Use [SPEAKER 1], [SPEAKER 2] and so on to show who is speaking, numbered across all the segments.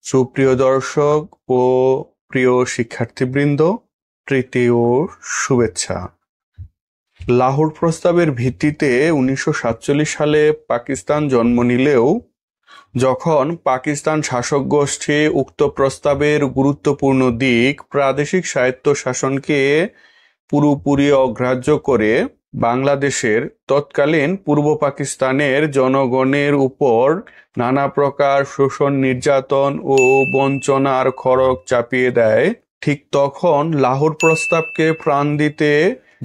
[SPEAKER 1] সুপ্রিয় দর্শক ও প্রিয় শিক্ষার্থীবৃন্দ, তৃতীয় শুভেচ্ছা। লাহোর প্রস্তাবের ভিত্তিতে 1947 সালে পাকিস্তান জন্ম নিলেও যখন পাকিস্তান শাসক গোষ্ঠী উক্ত প্রস্তাবের গুরুত্বপূর্ণ দিক প্রাদেশিক স্বায়ত্তশাসনকে পুরোপুরি অগ্রাহ্য করে বাংলাদেশের তৎকালীন পূর্ব পাকিস্তানের জনগণের উপর নানা প্রকার শোষণ, নির্যাতন ও বঞ্চনার খড়গ চাপিয়ে দেয়, ঠিক তখন লাহোর প্রস্তাবকে প্রাণ দিতে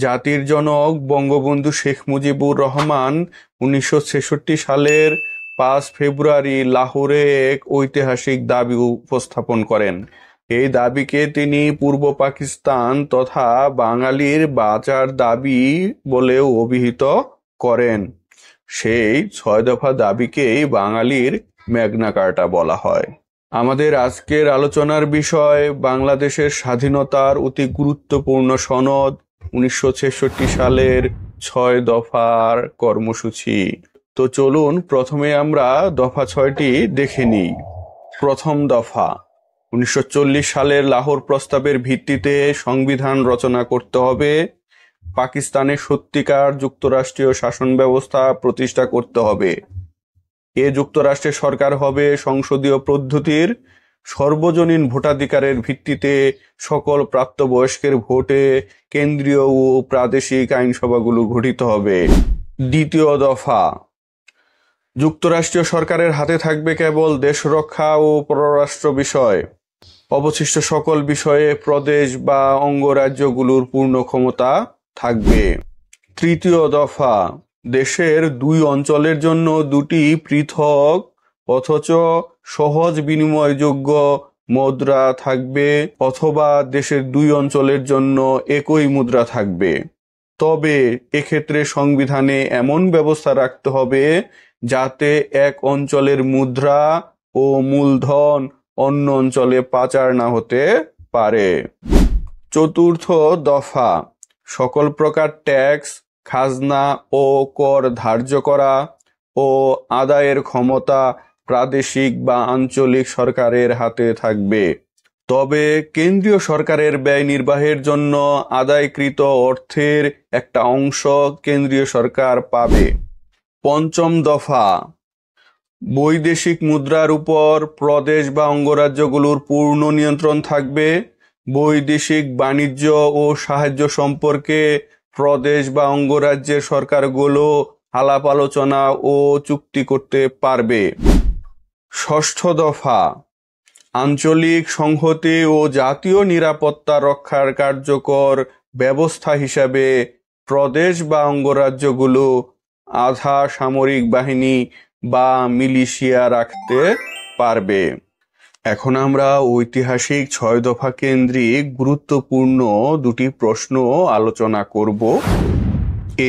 [SPEAKER 1] জাতির জনক বঙ্গবন্ধু শেখ মুজিবুর রহমান 1966 সালের 5 ফেব্রুয়ারি লাহোরে এক ঐতিহাসিক দাবি উপস্থাপন করেন। এই দাবিকে তিনি পূর্ব পাকিস্তান তথা বাঙালির বাঁচার দাবি বলেও অভিহিত করেন। সেই 6 দফা দাবিকেই বাঙালির ম্যাগনা কার্টা বলা হয়। আমাদের আজকের আলোচনার বিষয় বাংলাদেশের স্বাধীনতার অতি গুরুত্বপূর্ণ সনদ 1966 সালের 6 দফার কর্মসূচি। তো চলুন প্রথমে আমরা দফা 6টি দেখে নিই। প্রথম দফা, 1940 সালের লাহোর প্রস্তাবের ভিত্তিতে সংবিধান রচনা করতে হবে। পাকিস্তানে সত্যিকার যুক্তরাষ্ট্রীয় শাসন ব্যবস্থা প্রতিষ্ঠা করতে হবে। এ যুক্তরাষ্ট্রের সরকার হবে সংসদীয় পদ্ধতির, সর্বজনীন ভোটাধিকারের ভিত্তিতে সকল প্রাপ্তবয়স্কের ভোটে কেন্দ্রীয় ও প্রাদেশিক আইনসভাগুলো গঠিত হবে। দ্বিতীয় দফা, যুক্তরাষ্ট্রীয় সরকারের হাতে থাকবে কেবল দেশ রক্ষা ও পররাষ্ট্র বিষয়। অবশিষ্ট সকল বিষয়ে প্রদেশ বা অঙ্গরাজ্যগুলোর পূর্ণ ক্ষমতা থাকবে। তৃতীয় দফা, দেশের 2 অঞ্চলের জন্য 2টি পৃথক অথচ সহজ বিনিময়যোগ্য মুদ্রা থাকবে, অথবা দেশের 2 অঞ্চলের জন্য একই মুদ্রা থাকবে। তবে এক্ষেত্রে সংবিধানে এমন ব্যবস্থা রাখতে হবে যাতে এক অঞ্চলের মুদ্রা ও মূলধন অন্য অঞ্চলে পাচার না হতে পারে। চতুর্থ দফা, সকল প্রকার ট্যাক্স, খাজনা ও কর ধার্য করা ও আদায়ের ক্ষমতা প্রাদেশিক বা আঞ্চলিক সরকারের হাতে থাকবে, তবে কেন্দ্রীয় সরকারের ব্যয় নির্বাহের জন্য আদায়কৃত অর্থের একটা অংশ কেন্দ্রীয় সরকার পাবে। পঞ্চম দফা, বৈদেশিক মুদ্রার উপর প্রদেশ বা অঙ্গরাজ্যগুলোর পূর্ণ নিয়ন্ত্রণ থাকবে। বৈদেশিক বাণিজ্য ও সাহায্য সম্পর্কে প্রদেশ বা অঙ্গরাজ্যের সরকারগুলো আলাপ আলোচনা ও চুক্তি করতে পারবে। ষষ্ঠ দফা, আঞ্চলিক সংহতি ও জাতীয় নিরাপত্তা রক্ষার কার্যকর ব্যবস্থা হিসাবে প্রদেশ বা অঙ্গরাজ্যগুলো আধা সামরিক বাহিনী বা মিলিশিয়া রাখতে পারবে। এখন আমরা ঐতিহাসিক 6 দফা কেন্দ্রিক গুরুত্বপূর্ণ 2টি প্রশ্ন আলোচনা করব।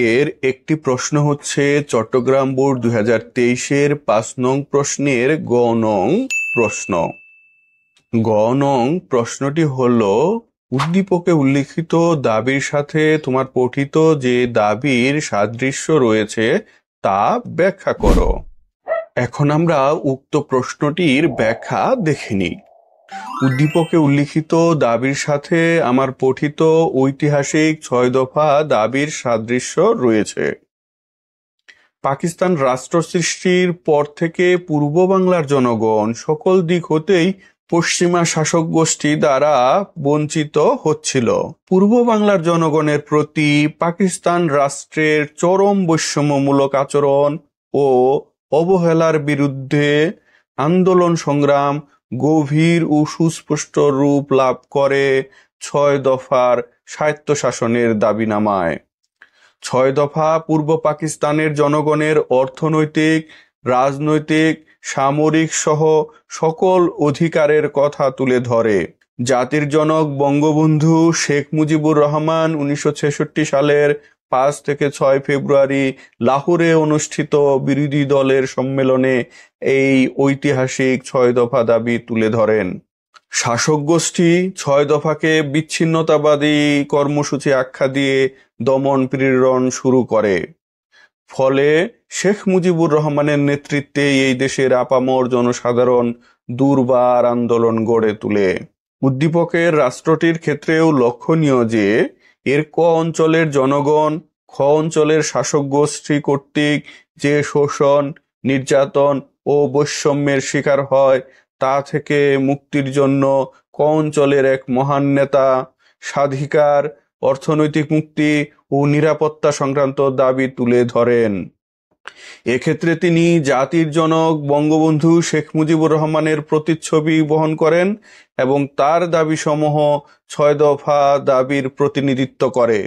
[SPEAKER 1] এর একটি প্রশ্ন হচ্ছে চট্টগ্রাম বোর্ড 2023-এর 5 নং প্রশ্নের গ নং প্রশ্ন। গ নং প্রশ্নটি হলো, উদ্দীপকে উল্লিখিত দাবির সাথে তোমার পঠিত যে দাবির সাদৃশ্য রয়েছে তা ব্যাখ্যা করো। এখন আমরা উক্ত প্রশ্নটির ব্যাখ্যা দেখে নিই। উদ্দীপকে উল্লিখিত দাবির সাথে আমার পঠিত ঐতিহাসিক 6 দফা দাবির সাদৃশ্য রয়েছে। পাকিস্তান রাষ্ট্র সৃষ্টির পর থেকে পূর্ব বাংলার জনগণ সকল দিক হতেই পশ্চিমা শাসক গোষ্ঠী দ্বারা বঞ্চিত হচ্ছিল। পূর্ব বাংলার জনগণের প্রতি পাকিস্তান রাষ্ট্রের চরম বৈষম্যমূলক আচরণ ও অবহেলার বিরুদ্ধে আন্দোলন সংগ্রাম গভীর ও সুস্পষ্ট রূপ লাভ করে 6 দফার স্বায়ত্তশাসনের দাবিনামায়। 6 দফা পূর্ব পাকিস্তানের জনগণের অর্থনৈতিক, রাজনৈতিক, সামরিক সহ সকল অধিকারের কথা তুলে ধরে। জাতির জনক বঙ্গবন্ধু শেখ মুজিবুর রহমান 1966 সালের 5 থেকে 6 ফেব্রুয়ারি লাহোরে অনুষ্ঠিত বিরোধী দলের সম্মেলনে এই ঐতিহাসিক 6 দফা দাবি তুলে ধরেন। শাসক গোষ্ঠী 6 দফাকে বিচ্ছিন্নতাবাদী কর্মসূচি আখ্যা দিয়ে দমন পীড়ন শুরু করে। ফলে শেখ মুজিবুর রহমানের নেতৃত্বে এই দেশের আপামর জনসাধারণ দুর্বার আন্দোলন গড়ে তোলে। উদ্দীপকের রাষ্ট্রটির ক্ষেত্রেও লক্ষণীয় যে এর ক অঞ্চলের জনগণ খ অঞ্চলের শাসক গোষ্ঠী কর্তৃক যে শোষণ, নির্যাতন ও বৈষম্যের শিকার হয় তা থেকে মুক্তির জন্য ক অঞ্চলের এক মহান নেতা স্বাধিকার, অর্থনৈতিক মুক্তি ও নিরাপত্তা সংক্রান্ত দাবি তুলে ধরেন। এক্ষেত্রে তিনি জাতির জনক বঙ্গবন্ধু শেখ মুজিবুর রহমানের প্রতিচ্ছবি বহন করেন এবং তার দাবিসমূহ ৬ দফা দাবির প্রতিনিধিত্ব করে।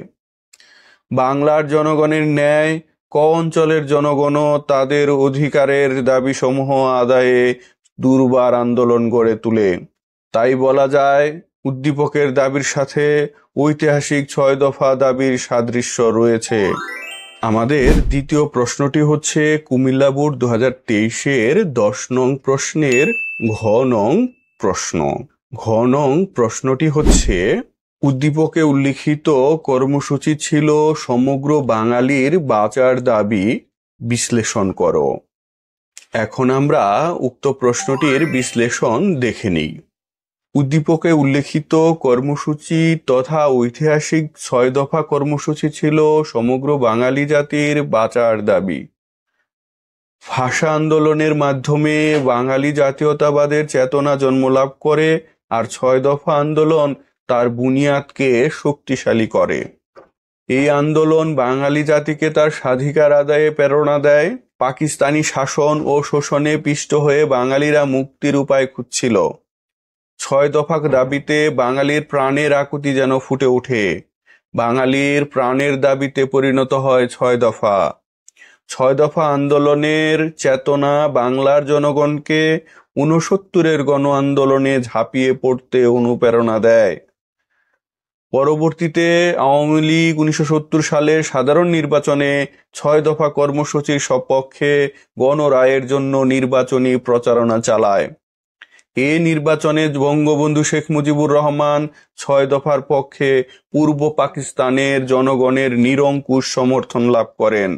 [SPEAKER 1] বাংলার জনগণের ন্যায় ক অঞ্চলের জনগণও তাদের অধিকারের দাবিসমূহ আদায়ে দুর্বার আন্দোলন গড়ে তোলে। তাই বলা যায় উদ্দীপকের দাবির সাথে ঐতিহাসিক ৬ দফা দাবির সাদৃশ্য রয়েছে। আমাদের দ্বিতীয় প্রশ্নটি হচ্ছে কুমিল্লা বোর্ড ২০২৩-এর ১০ নং প্রশ্নের ঘ নং প্রশ্ন। ঘ নং প্রশ্নটি হচ্ছে উদ্দীপকে উল্লিখিত কর্মসূচি ছিল সমগ্র বাঙালির বাঁচার দাবি, বিশ্লেষণ করো। এখন আমরা উক্ত প্রশ্নটির বিশ্লেষণ দেখে নিই। উদ্দীপকে উল্লেখিত কর্মসূচি তথা ঐতিহাসিক ৬ দফা কর্মসূচি ছিল সমগ্র বাঙালি জাতির বাঁচার দাবি। ভাষা আন্দোলনের মাধ্যমে বাঙালি জাতীয়তাবাদের চেতনা জন্মলাভ করে আর ৬ দফা আন্দোলন তার বুনিয়াদকে শক্তিশালী করে। এই আন্দোলন বাঙালি জাতিকে তার স্বাধিকার আদায়ে প্রেরণা দেয়। পাকিস্তানি শাসন ও শোষণে পিষ্ট হয়ে বাঙালিরা মুক্তির উপায় খুঁজছিল। ৬ দফা দাবিতে বাঙালির প্রাণের আকুতি যেন ফুটে ওঠে। বাঙালির প্রাণের দাবিতে পরিণত হয় ৬ দফা। ৬ দফা আন্দোলনের চেতনা বাংলার জনগণকে ৬৯-এর গণ আন্দোলনে ঝাঁপিয়ে পড়তে অনুপ্রেরণা দেয়। পরবর্তীতে আওয়ামী লীগ ১৯৭০ সালের সাধারণ নির্বাচনে ৬ দফা কর্মসূচির সপক্ষে গণরায়ের জন্য নির্বাচনী প্রচারণা চালায়। এ নির্বাচনে বঙ্গবন্ধু শেখ মুজিবুর রহমান ৬ দফার পক্ষে পূর্ব পাকিস্তানের জনগণের নিরঙ্কুশ সমর্থন লাভ করেন।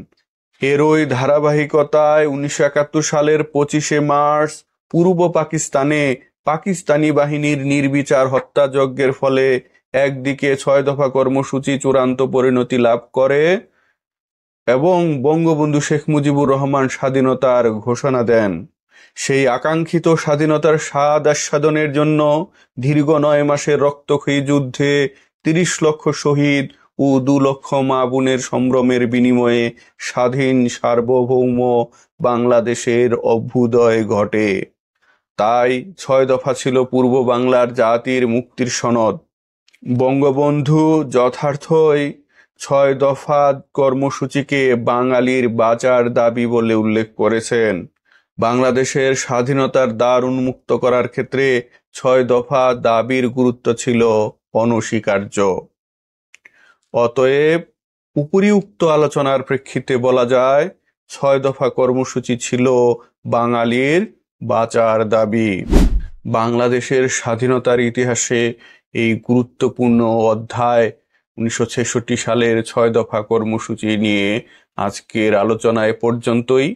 [SPEAKER 1] এরই ধারাবাহিকতায় ১৯৭১ সালের ২৫শে মার্চ পূর্ব পাকিস্তানে পাকিস্তানি বাহিনীর নির্বিচার হত্যাযজ্ঞের ফলে একদিকে ৬ দফা কর্মসূচি চূড়ান্ত পরিণতি লাভ করে এবং বঙ্গবন্ধু শেখ মুজিবুর রহমান স্বাধীনতার ঘোষণা দেন। সেই আকাঙ্ক্ষিত স্বাধীনতার স্বাদ আস্বাদনের জন্য দীর্ঘ ৯ মাসের রক্তক্ষয়ী যুদ্ধে ৩০ লক্ষ শহীদ ও ২ লক্ষ মা বোনের সম্ভ্রমের বিনিময়ে স্বাধীন সার্বভৌম বাংলাদেশের অভ্যুদয় ঘটে। তাই ৬ দফা ছিল পূর্ব বাংলার জাতির মুক্তির সনদ। বঙ্গবন্ধু যথার্থই ৬ দফা কর্মসূচিকে বাঙালির বাঁচার দাবি বলে উল্লেখ করেছেন। বাংলাদেশের স্বাধীনতার দ্বার উন্মুক্ত করার ক্ষেত্রে ৬ দফা দাবির গুরুত্ব ছিল অনস্বীকার্য। অতএব উপরিউক্ত আলোচনার প্রেক্ষিতে বলা যায় ৬ দফা কর্মসূচি ছিল বাঙালির বাঁচার দাবি। বাংলাদেশের স্বাধীনতার ইতিহাসে এই গুরুত্বপূর্ণ অধ্যায় ১৯৬৬ সালের ৬ দফা কর্মসূচি নিয়ে আজকের আলোচনা এ পর্যন্তই।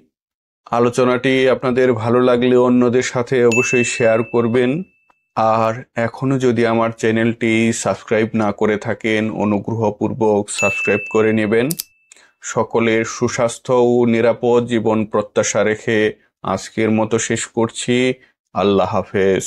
[SPEAKER 1] আলোচনাটি আপনাদের ভালো লাগলে অন্যদের সাথে অবশ্যই শেয়ার করবেন। আর এখনো যদি আমার চ্যানেলটি সাবস্ক্রাইব না করে থাকেন অনুগ্রহপূর্বক সাবস্ক্রাইব করে নেবেন। সকলের সুস্বাস্থ্য ও নিরাপদ জীবন প্রত্যাশা রেখে আজকের মতো শেষ করছি। আল্লাহ হাফেজ।